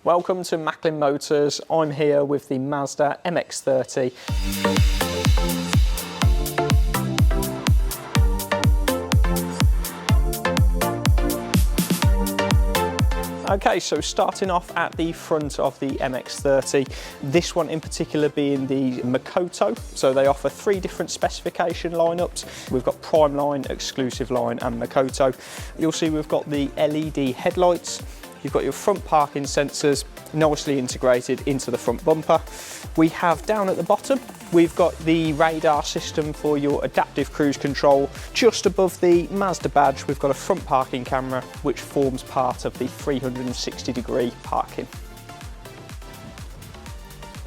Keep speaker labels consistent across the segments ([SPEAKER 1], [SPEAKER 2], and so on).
[SPEAKER 1] Welcome to Macklin Motors. I'm here with the Mazda MX-30. Okay, so starting off at the front of the MX-30, this one in particular being the Makoto. So they offer three different specification lineups. We've got Prime Line, Exclusive Line and Makoto. You'll see we've got the LED headlights. You've got your front parking sensors nicely integrated into the front bumper. We have down at the bottom, we've got the radar system for your adaptive cruise control. Just above the Mazda badge, we've got a front parking camera, which forms part of the 360-degree parking.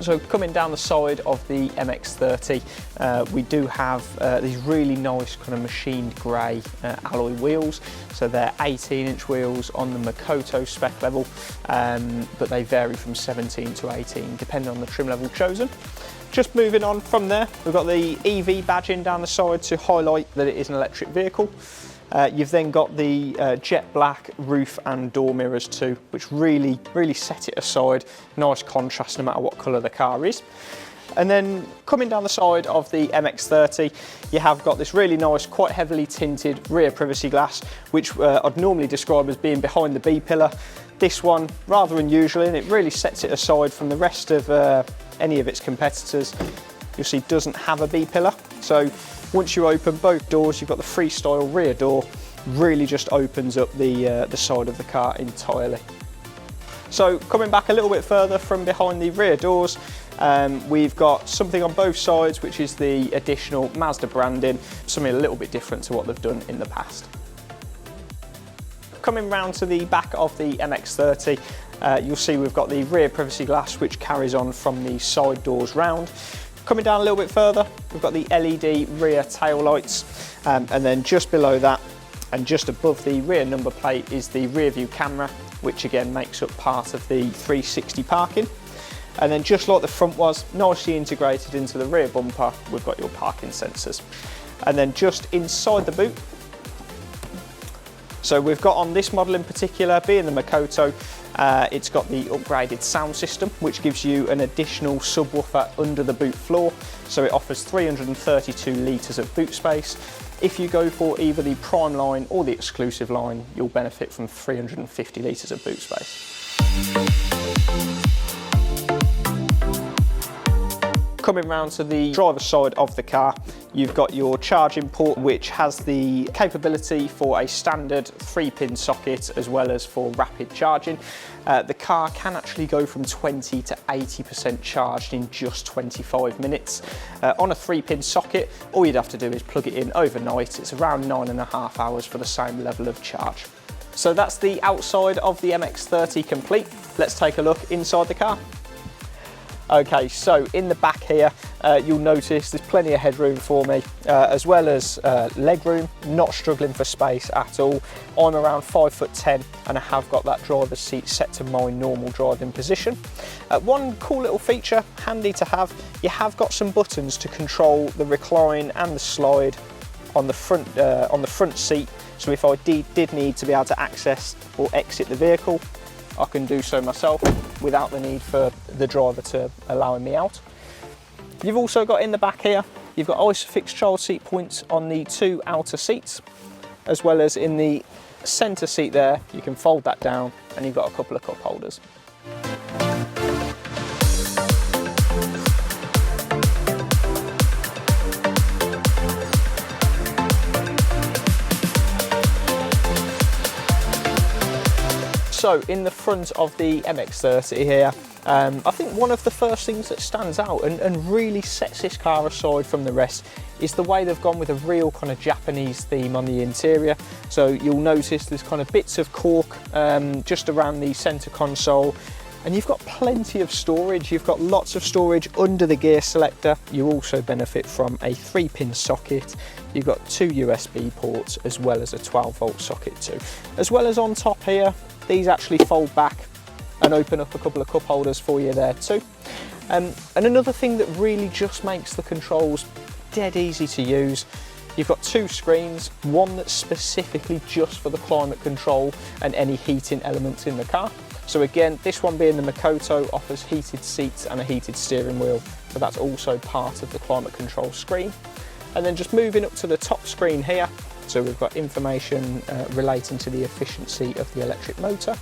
[SPEAKER 1] So coming down the side of the MX-30, we do have these really nice kind of machined grey alloy wheels. So they're 18-inch wheels on the Makoto spec level, but they vary from 17 to 18 depending on the trim level chosen. Just moving on from there, we've got the EV badging down the side to highlight that it is an electric vehicle. You've then got the jet black roof and door mirrors too, which really set it aside. Nice contrast no matter what colour the car is. And then coming down the side of the MX-30, you have got this really nice, quite heavily tinted rear privacy glass, which I'd normally describe as being behind the B-pillar. This one, rather unusual, and it really sets it aside from the rest of any of its competitors. You'll see doesn't have a B-pillar. So once you open both doors, you've got the freestyle rear door, really just opens up the side of the car entirely. So coming back a little bit further from behind the rear doors, we've got something on both sides, which is the additional Mazda branding, something a little bit different to what they've done in the past. Coming round to the back of the MX-30, you'll see we've got the rear privacy glass, which carries on from the side doors round. Coming down a little bit further, we've got the LED rear tail lights, and then just below that and just above the rear number plate is the rear view camera, which again makes up part of the 360 parking. And then just like the front was, nicely integrated into the rear bumper, we've got your parking sensors. And then just inside the boot, so we've got on this model in particular, being the Makoto, it's got the upgraded sound system, which gives you an additional subwoofer under the boot floor. So it offers 332 litres of boot space. If you go for either the Prime Line or the Exclusive Line, you'll benefit from 350 litres of boot space. Coming round to the driver's side of the car, you've got your charging port, which has the capability for a standard 3-pin socket as well as for rapid charging. The car can actually go from 20 to 80% charged in just 25 minutes. On a 3-pin socket, all you'd have to do is plug it in overnight. It's around 9.5 hours for the same level of charge. So that's the outside of the MX-30 complete. Let's take a look inside the car. Okay, so in the back here, you'll notice there's plenty of headroom for me, as well as leg room, not struggling for space at all. I'm around 5'10" and I have got that driver's seat set to my normal driving position. One cool little feature, handy to have, you have got some buttons to control the recline and the slide on the front seat. So if I did need to be able to access or exit the vehicle, I can do so myself without the need for the driver to allowing me out. You've also got in the back here, you've got ISOFIX child seat points on the two outer seats, as well as in the centre seat there, you can fold that down and you've got a couple of cup holders. So in the front of the MX-30 here, I think one of the first things that stands out and really sets this car aside from the rest is the way they've gone with a real kind of Japanese theme on the interior. So you'll notice there's kind of bits of cork just around the centre console, and you've got plenty of storage. You've got lots of storage under the gear selector. You also benefit from a 3-pin socket. You've got 2 USB ports as well as a 12-volt socket too. As well as on top here, these actually fold back and open up a couple of cup holders for you there too. And another thing that really just makes the controls dead easy to use, you've got 2 screens, one that's specifically just for the climate control and any heating elements in the car. So again, this one being the Makoto offers heated seats and a heated steering wheel, so that's also part of the climate control screen. And then just moving up to the top screen here, so we've got information relating to the efficiency of the electric motor.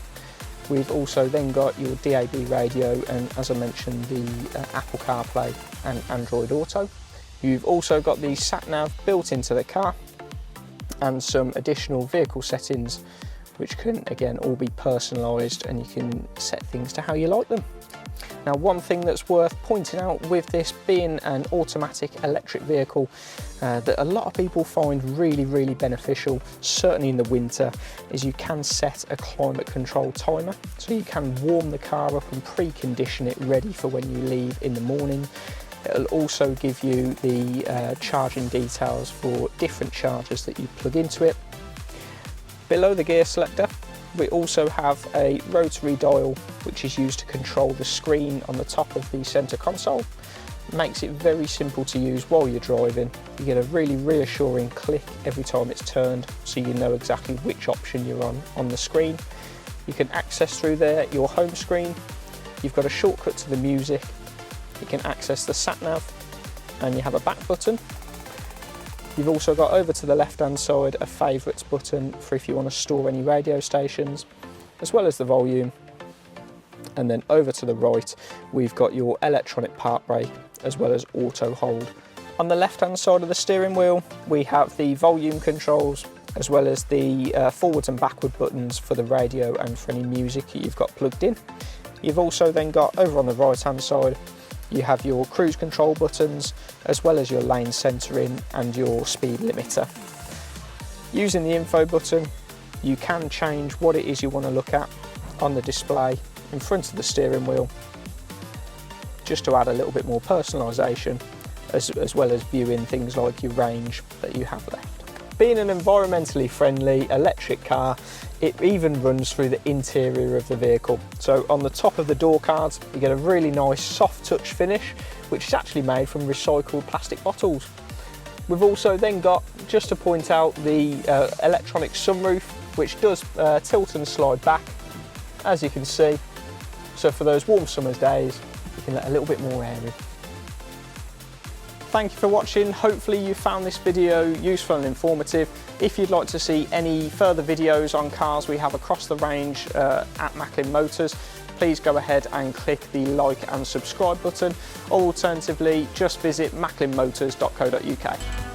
[SPEAKER 1] We've also then got your DAB radio and, as I mentioned, the Apple CarPlay and Android Auto. You've also got the sat-nav built into the car and some additional vehicle settings which can again all be personalised, and you can set things to how you like them. Now, one thing that's worth pointing out with this being an automatic electric vehicle that a lot of people find really beneficial, certainly in the winter, is you can set a climate control timer. So you can warm the car up and precondition it ready for when you leave in the morning. It'll also give you the charging details for different chargers that you plug into it. Below the gear selector, we also have a rotary dial which is used to control the screen on the top of the centre console. It makes it very simple to use while you're driving. You get a really reassuring click every time it's turned, so you know exactly which option you're on the screen. You can access through there your home screen. You've got a shortcut to the music. You can access the sat-nav, and you have a back button. You've also got over to the left-hand side a favourites button for if you want to store any radio stations, as well as the volume. And then over to the right, we've got your electronic park brake, as well as auto hold. On the left-hand side of the steering wheel, we have the volume controls, as well as the forwards and backward buttons for the radio and for any music that you've got plugged in. You've also then got over on the right-hand side, you have your cruise control buttons, as well as your lane centering and your speed limiter. Using the info button, you can change what it is you want to look at on the display in front of the steering wheel, just to add a little bit more personalisation, as well as viewing things like your range that you have left. Being an environmentally friendly electric car, it even runs through the interior of the vehicle. So on the top of the door cards, you get a really nice soft touch finish, which is actually made from recycled plastic bottles. We've also then got, just to point out, the electronic sunroof, which does tilt and slide back, as you can see. So for those warm summer's days, you can let a little bit more air in. Thank you for watching. Hopefully you found this video useful and informative. If you'd like to see any further videos on cars we have across the range at Macklin Motors, please go ahead and click the like and subscribe button, or alternatively just visit macklinmotors.co.uk.